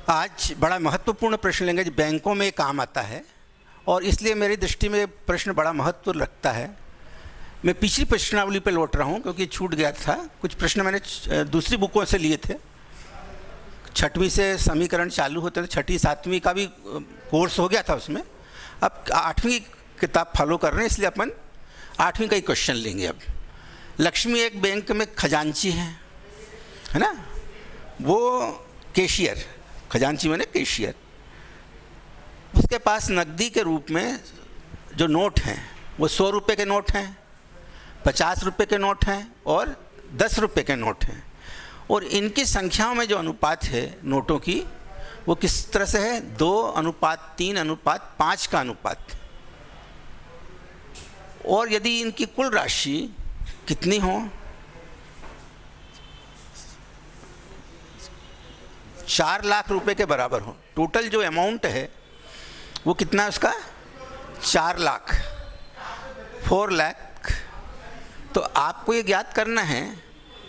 आज बड़ा महत्वपूर्ण प्रश्न लेंगे जो बैंकों में काम आता है और इसलिए मेरी दृष्टि में प्रश्न बड़ा महत्व रखता है। मैं पिछली प्रश्नावली पर लौट रहा हूँ क्योंकि छूट गया था। कुछ प्रश्न मैंने दूसरी बुकों से लिए थे। 6वीं से समीकरण चालू होते थे, 6वीं 7वीं का भी कोर्स हो गया था उसमें। अब 8वीं किताब फॉलो कर रहे हैं, इसलिए अपन 8वीं का ही क्वेश्चन लेंगे। अब लक्ष्मी एक बैंक में खजांची है ना, वो कैशियर, खजांची माने कैशियर। उसके पास नकदी के रूप में जो नोट हैं वो 100 रुपये के नोट हैं, 50 रुपये के नोट हैं और 10 रुपये के नोट हैं। और इनकी संख्याओं में जो अनुपात है नोटों की, वो किस तरह से है? 2:3:5 का अनुपात। और यदि इनकी कुल राशि कितनी हो? 4 लाख रुपए के बराबर हो। टोटल जो अमाउंट है वो कितना है उसका? 4 लाख, 4 लाख। तो आपको ये ज्ञात करना है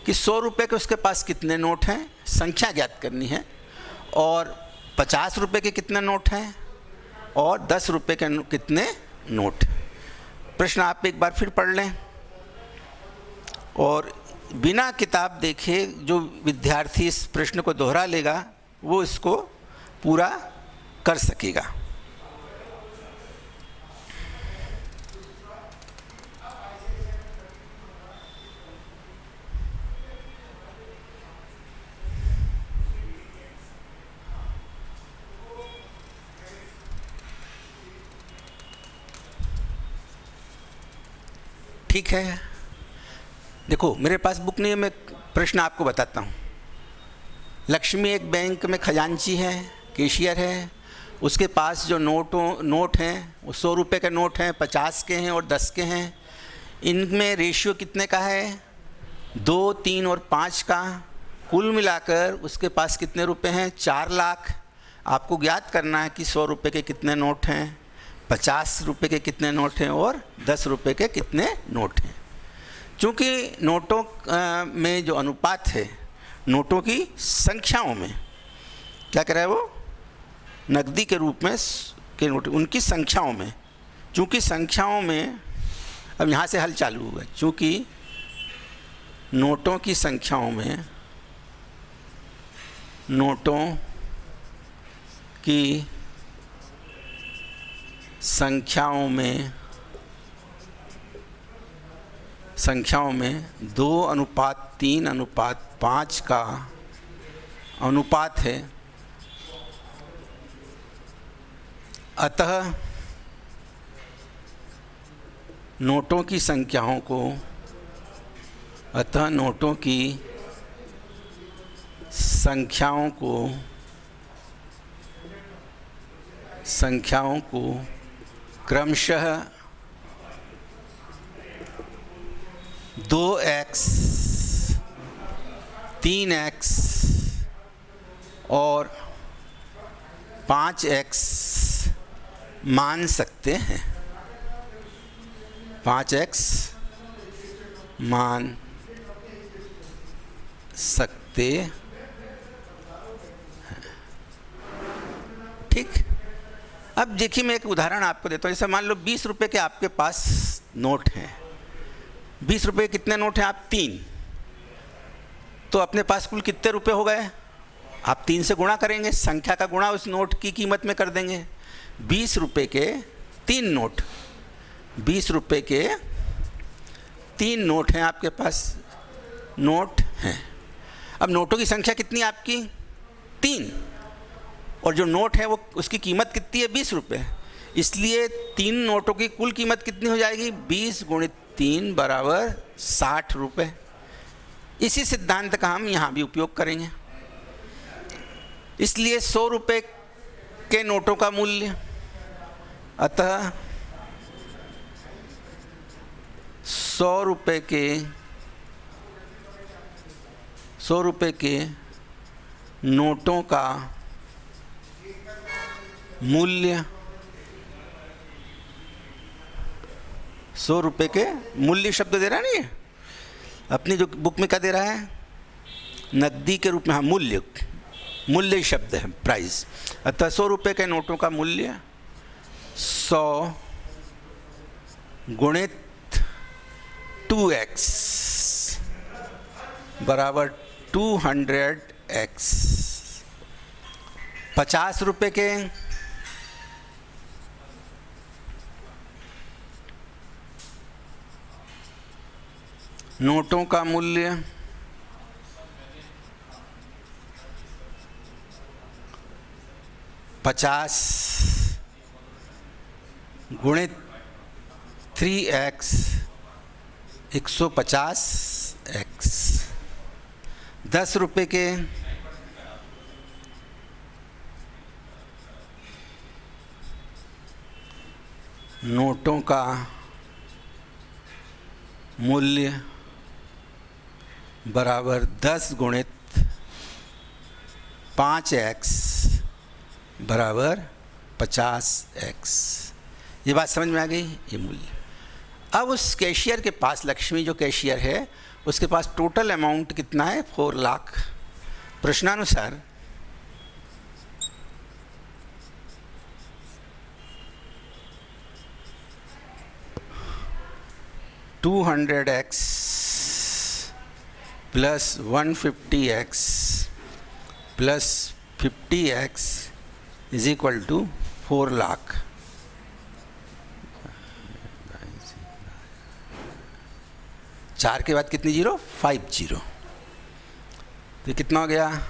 कि 100 रुपये के उसके पास कितने नोट हैं, संख्या ज्ञात करनी है। और 50 रुपये के कितने नोट हैं और 10 रुपये के कितने नोट। प्रश्न आप एक बार फिर पढ़ लें और बिना किताब देखे जो विद्यार्थी इस प्रश्न को दोहरा लेगा वो इसको पूरा कर सकेगा। ठीक है, देखो मेरे पास बुक नहीं है, मैं प्रश्न आपको बताता हूँ। लक्ष्मी एक बैंक में खजांची है, कैशियर है। उसके पास जो नोट हैं वो 100 रुपये के नोट हैं, 50 के हैं और 10 के हैं। इनमें रेशियो कितने का है? 2, 3 और 5 का। कुल मिलाकर उसके पास कितने रुपए हैं? 4 लाख। आपको ज्ञात करना है कि 100 रुपये के कितने नोट हैं, 50 रुपये के कितने नोट हैं और 10 रुपये के कितने नोट हैं। चूँकि नोटों में जो अनुपात है, नोटों की संख्याओं में क्या कह रहा है वो? नकदी के रूप में के नोट, उनकी संख्याओं में। चूँकि संख्याओं में, अब यहाँ से हल चालू होगा। चूँकि नोटों की संख्याओं में, नोटों की संख्याओं में 2:3:5 का अनुपात है। अतः नोटों की संख्याओं को क्रमशः 2x, 3x और 5x मान सकते हैं। 5x मान सकते हैं। ठीक। अब देखिए, मैं एक उदाहरण आपको देता हूँ। जैसे मान लो 20 रुपये के आपके पास नोट हैं। 20 रुपये कितने नोट हैं? आप 3। तो अपने पास कुल कितने रुपए हो गए? आप 3 से गुणा करेंगे, संख्या का गुणा उस नोट की कीमत में कर देंगे। 20 रुपये के 3 नोट, 20 रुपये के 3 नोट हैं आपके पास, नोट हैं। अब नोटों की संख्या कितनी आपकी? 3। और जो नोट है वो, उसकी कीमत कितनी है? 20 रुपये। इसलिए 3 नोटों की कुल कीमत कितनी हो जाएगी? 20 × 3 = 60 रुपये। इसी सिद्धांत का हम यहाँ भी उपयोग करेंगे। इसलिए 100 रुपये के नोटों का मूल्य, अतः 100 रुपये के नोटों का मूल्य, 100 रुपये के मूल्य शब्द दे रहा नहीं है अपनी जो बुक में, क्या दे रहा है? नकदी के रूप में। हाँ, मूल्य, मूल्य शब्द है, प्राइस। अतः 100 रुपये के नोटों का मूल्य 100 गुणित 2x बराबर 200x। 50 रुपये के नोटों का मूल्य 50 गुणित 3x 150x। 10 रुपये के नोटों का मूल्य बराबर 10 गुणित 5x बराबर 50x। ये बात समझ में आ गई, ये मूल्य। अब उस कैशियर के पास, लक्ष्मी जो कैशियर है, उसके पास टोटल अमाउंट कितना है? 4 लाख। प्रश्नानुसार $200x plus 150x plus 50x is equal to 4 lakh. चार के बाद कितनी जीरो? 5 जीरो। तो कितना हो गया?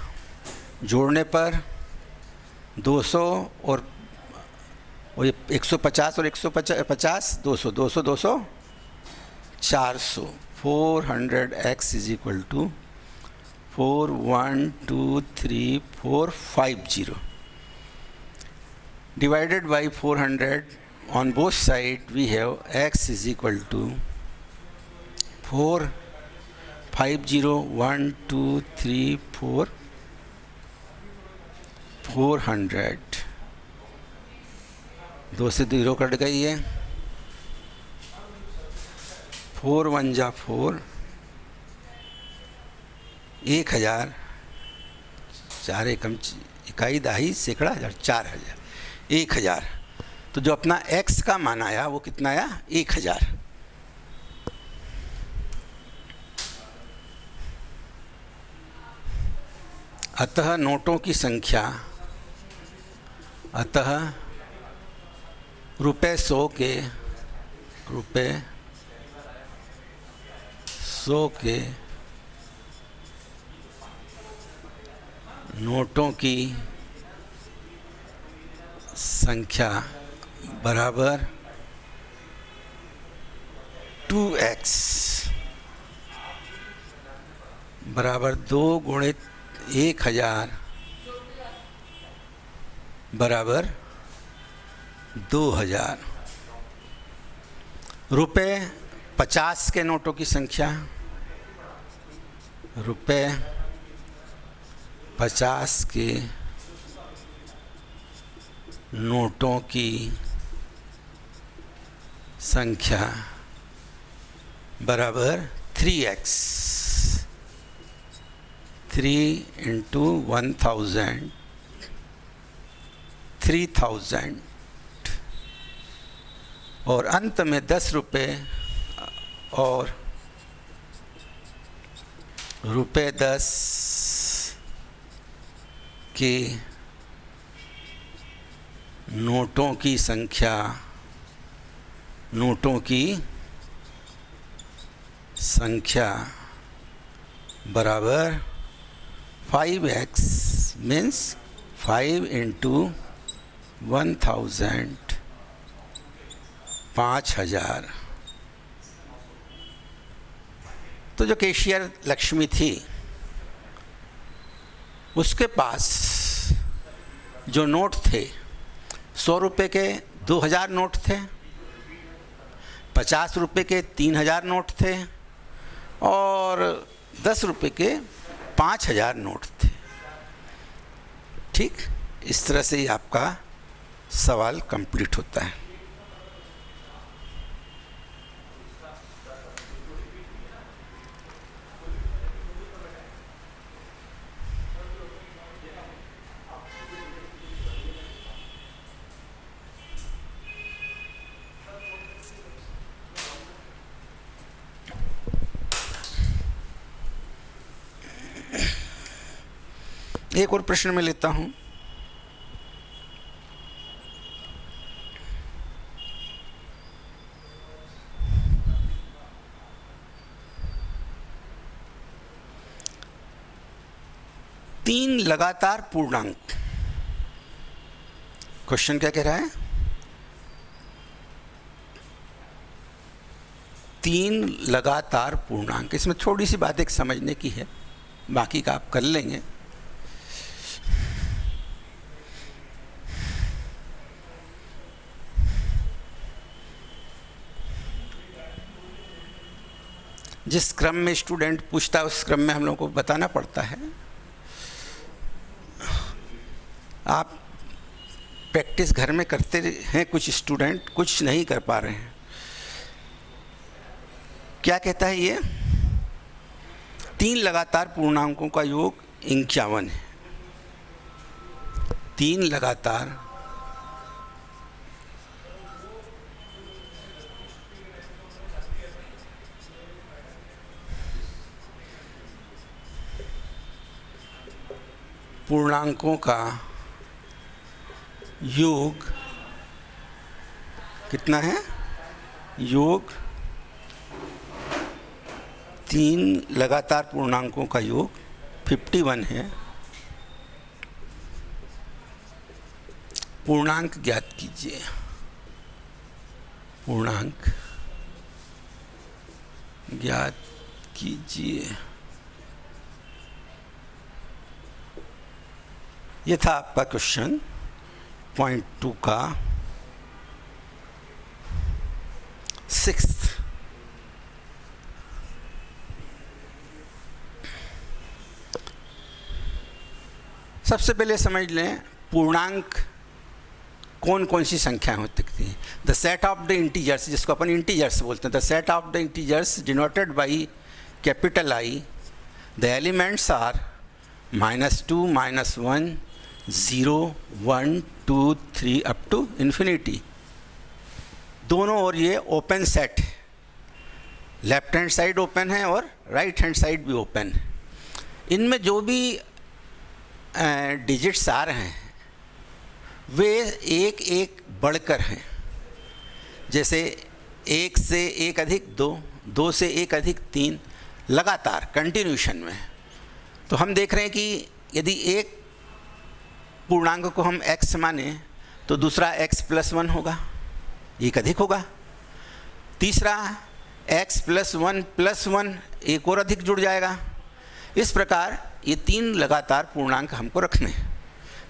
जोड़ने पर 200 और ये 150 और 150 200 200 200 400। 400x is equal to 4 1 2 3 4 5 0 divided by 400 on both sides we have x is equal to 4 5 0 1 2 3 4 400। 2 से 0 कट गई है। 4 1 जा 4 1000 4 एकम इकाई दाही सैकड़ा हजार 4000 1000। तो जो अपना x का मान आया वो कितना आया? 1000। अतः नोटों की संख्या, अतः रुपये 100 के नोटों की संख्या बराबर 2x बराबर 2 गुणित 1000 बराबर 2000। रुपये 50 के नोटों की संख्या, रुपये 50 के नोटों की संख्या बराबर 3x। 3 इंटू 1000 3000। और अंत में 10 रुपये और रुपये 10 के नोटों की संख्या, बराबर 5x मीन्स 5 इंटू 1000 5000। तो जो कैशियर लक्ष्मी थी उसके पास जो नोट थे, 100 रुपये के 2000 नोट थे, 50 रुपये के 3000 नोट थे और 10 रुपये के 5000 नोट थे। ठीक, इस तरह से ही आपका सवाल कंप्लीट होता है। एक और प्रश्न मैं लेता हूँ। तीन लगातार पूर्णांक। क्वेश्चन क्या कह रहा है? तीन लगातार पूर्णांक। इसमें थोड़ी सी बात एक समझने की है, बाकी का आप कर लेंगे। जिस क्रम में स्टूडेंट पूछता है उस क्रम में हम लोगों को बताना पड़ता है। आप प्रैक्टिस घर में करते हैं, कुछ स्टूडेंट कुछ नहीं कर पा रहे हैं। क्या कहता है ये? तीन लगातार पूर्णांकों का योग 51 है। तीन लगातार पूर्णांकों का योग कितना है? योग तीन लगातार पूर्णांकों का योग 51 है। पूर्णांक ज्ञात कीजिए। पूर्णांक ज्ञात कीजिए। ये था आपका क्वेश्चन पॉइंट 2 का 6th। सबसे पहले समझ लें पूर्णांक कौन कौन सी संख्याएं हो सकती हैं। The set of the integers, जिसको अपन इंटीजर्स बोलते हैं, the set of the integers denoted by capital I, the elements are -2, -1, 0, 1, 2, 3 up to infinity. दोनों ओर ये ओपन सेट है, लेफ्ट हैंड साइड ओपन है और राइट हैंड साइड भी ओपन है। इनमें जो भी डिजिट्स आ रहे हैं वे एक एक बढ़कर हैं। जैसे 1 से 1 अधिक 2, 2 से 1 अधिक 3, लगातार कंटिन्यूशन में। तो हम देख रहे हैं कि यदि एक पूर्णांक को हम x माने तो दूसरा x + 1 होगा, एक अधिक होगा। तीसरा x + 1 + 1, एक और अधिक जुड़ जाएगा। इस प्रकार ये तीन लगातार पूर्णांक हमको रखने हैं,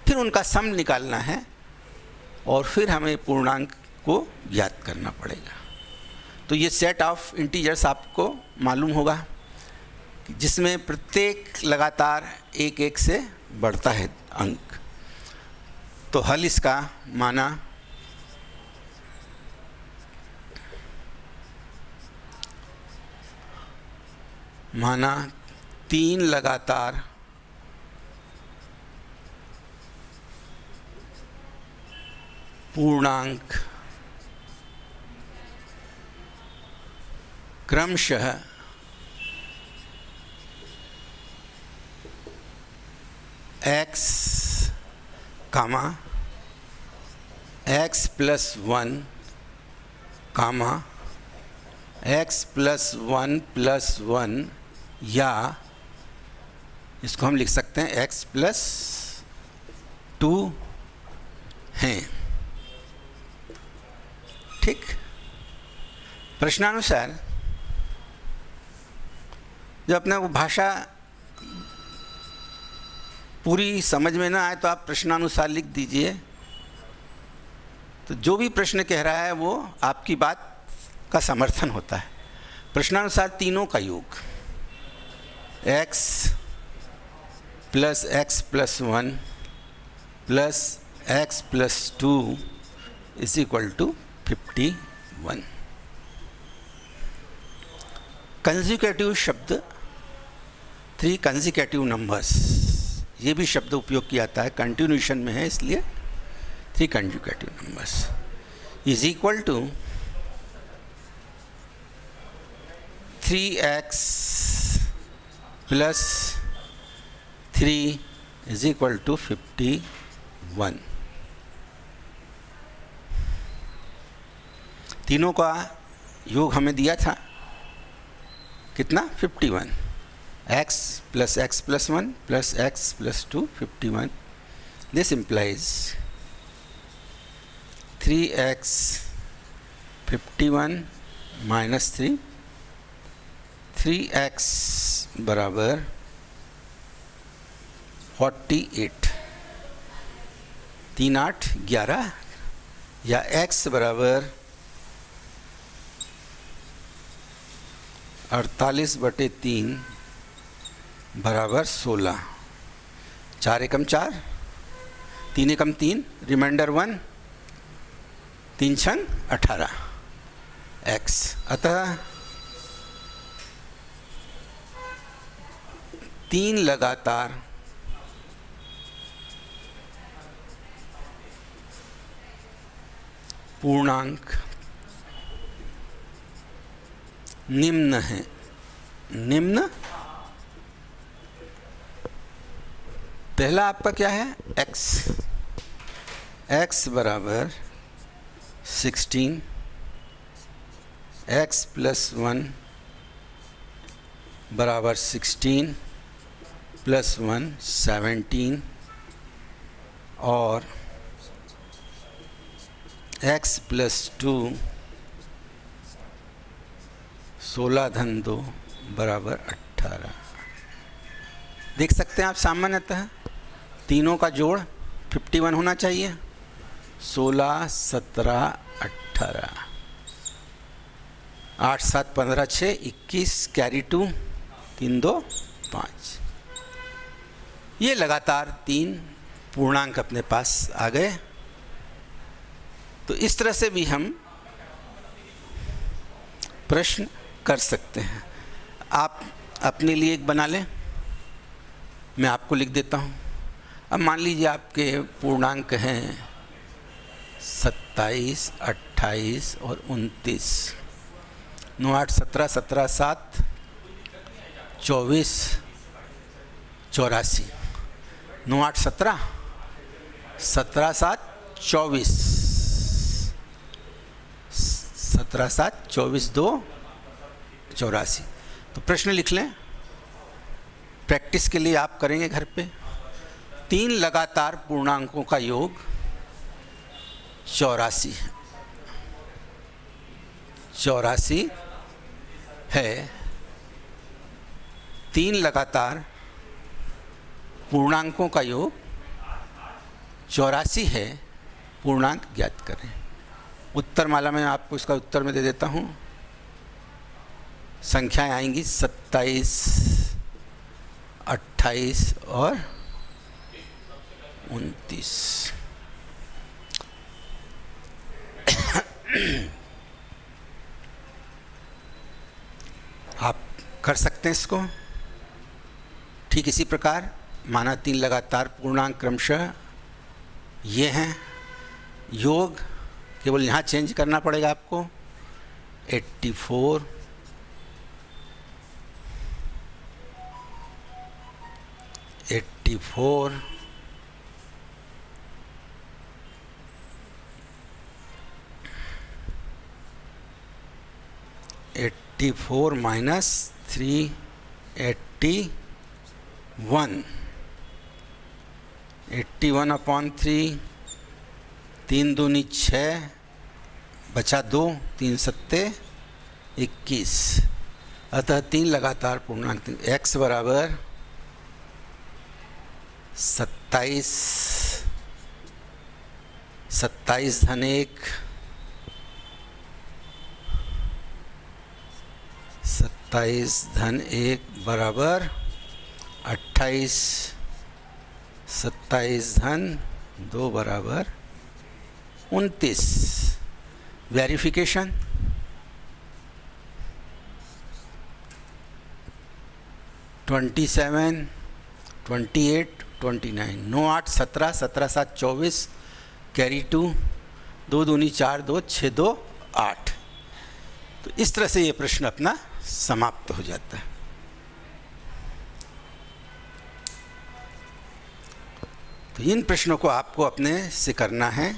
फिर उनका सम निकालना है और फिर हमें पूर्णांक को ज्ञात करना पड़ेगा। तो ये सेट ऑफ इंटीजर्स आपको मालूम होगा कि जिसमें प्रत्येक लगातार एक एक से बढ़ता है अंक। तो हल इसका माना तीन लगातार पूर्णांक क्रमशः x, x + 1, x + 1 + 1, या इसको हम लिख सकते हैं x + 2 हैं। ठीक। प्रश्नानुसार जब अपने को भाषा पूरी समझ में ना आए तो आप प्रश्नानुसार लिख दीजिए। तो जो भी प्रश्न कह रहा है वो आपकी बात का समर्थन होता है। प्रश्नानुसार तीनों का योग x + x + 1 + x + 2 = 51। कंसेक्यूटिव शब्द 3 कंसेक्यूटिव नंबर्स, ये भी शब्द उपयोग किया जाता है, कंटिन्यूशन में है इसलिए 3 consecutive numbers = 3x + 3 is equal to 51। तीनों का योग हमें दिया था कितना? 51। x plus x plus 1 plus x plus 2 51। This implies 3x 51 minus 3, 3x बराबर 48, 3 8 11, या x बराबर 48/3 बराबर 16। 4 एकम 4, 3 एकम 3, रिमाइंडर 1, 3 छंग 18 x। अतः 3 लगातार पूर्णांक निम्न है। निम्न पहला आपका क्या है? x। x बराबर 16, x प्लस 1 बराबर 16 प्लस 1 17, और x प्लस 2 16 धन 2 बराबर 18। देख सकते हैं आप सामान्यतः तीनों का जोड़ 51 होना चाहिए। 16 17 18, 8 7 15 6 21, कैरी 2, 3 2 5। ये लगातार 3 पूर्णांक अपने पास आ गए। तो इस तरह से भी हम प्रश्न कर सकते हैं। आप अपने लिए एक बना लें, मैं आपको लिख देता हूँ। अब मान लीजिए आपके पूर्णांक हैं 27 28 और 29। 9 8 17 17 7 24 84। 9 8 17 17 7 24, 17 7 24 2 84। तो प्रश्न लिख लें, प्रैक्टिस के लिए आप करेंगे घर पे। 3 लगातार पूर्णांकों का योग 84 है। 84 है। 3 लगातार पूर्णांकों का योग 84 है। पूर्णांक ज्ञात करें। उत्तरमाला में आपको इसका उत्तर में दे देता हूँ। संख्याएं आएंगी 27 28 और 29। आप कर सकते हैं इसको ठीक इसी प्रकार। माना 3 लगातार पूर्णांक क्रमशः ये हैं। योग केवल यहाँ चेंज करना पड़ेगा आपको। 84 84 84 माइनस 381, 81/3, 3 दूनी 6, बचा 2, 3 सत्ते 21। अतः 3 लगातार पूर्णांक x बराबर 27 धन 1, 27 धन 1 बराबर 28, 27 धन 2 बराबर 29। वेरिफिकेशन। ट्वेंटी 28 29, 9 8 17 17 7 24, कैरी 2, 2 दूनी 4 2 6 2 8। तो इस तरह से ये प्रश्न अपना समाप्त हो जाता है। तो इन प्रश्नों को आपको अपने से करना है।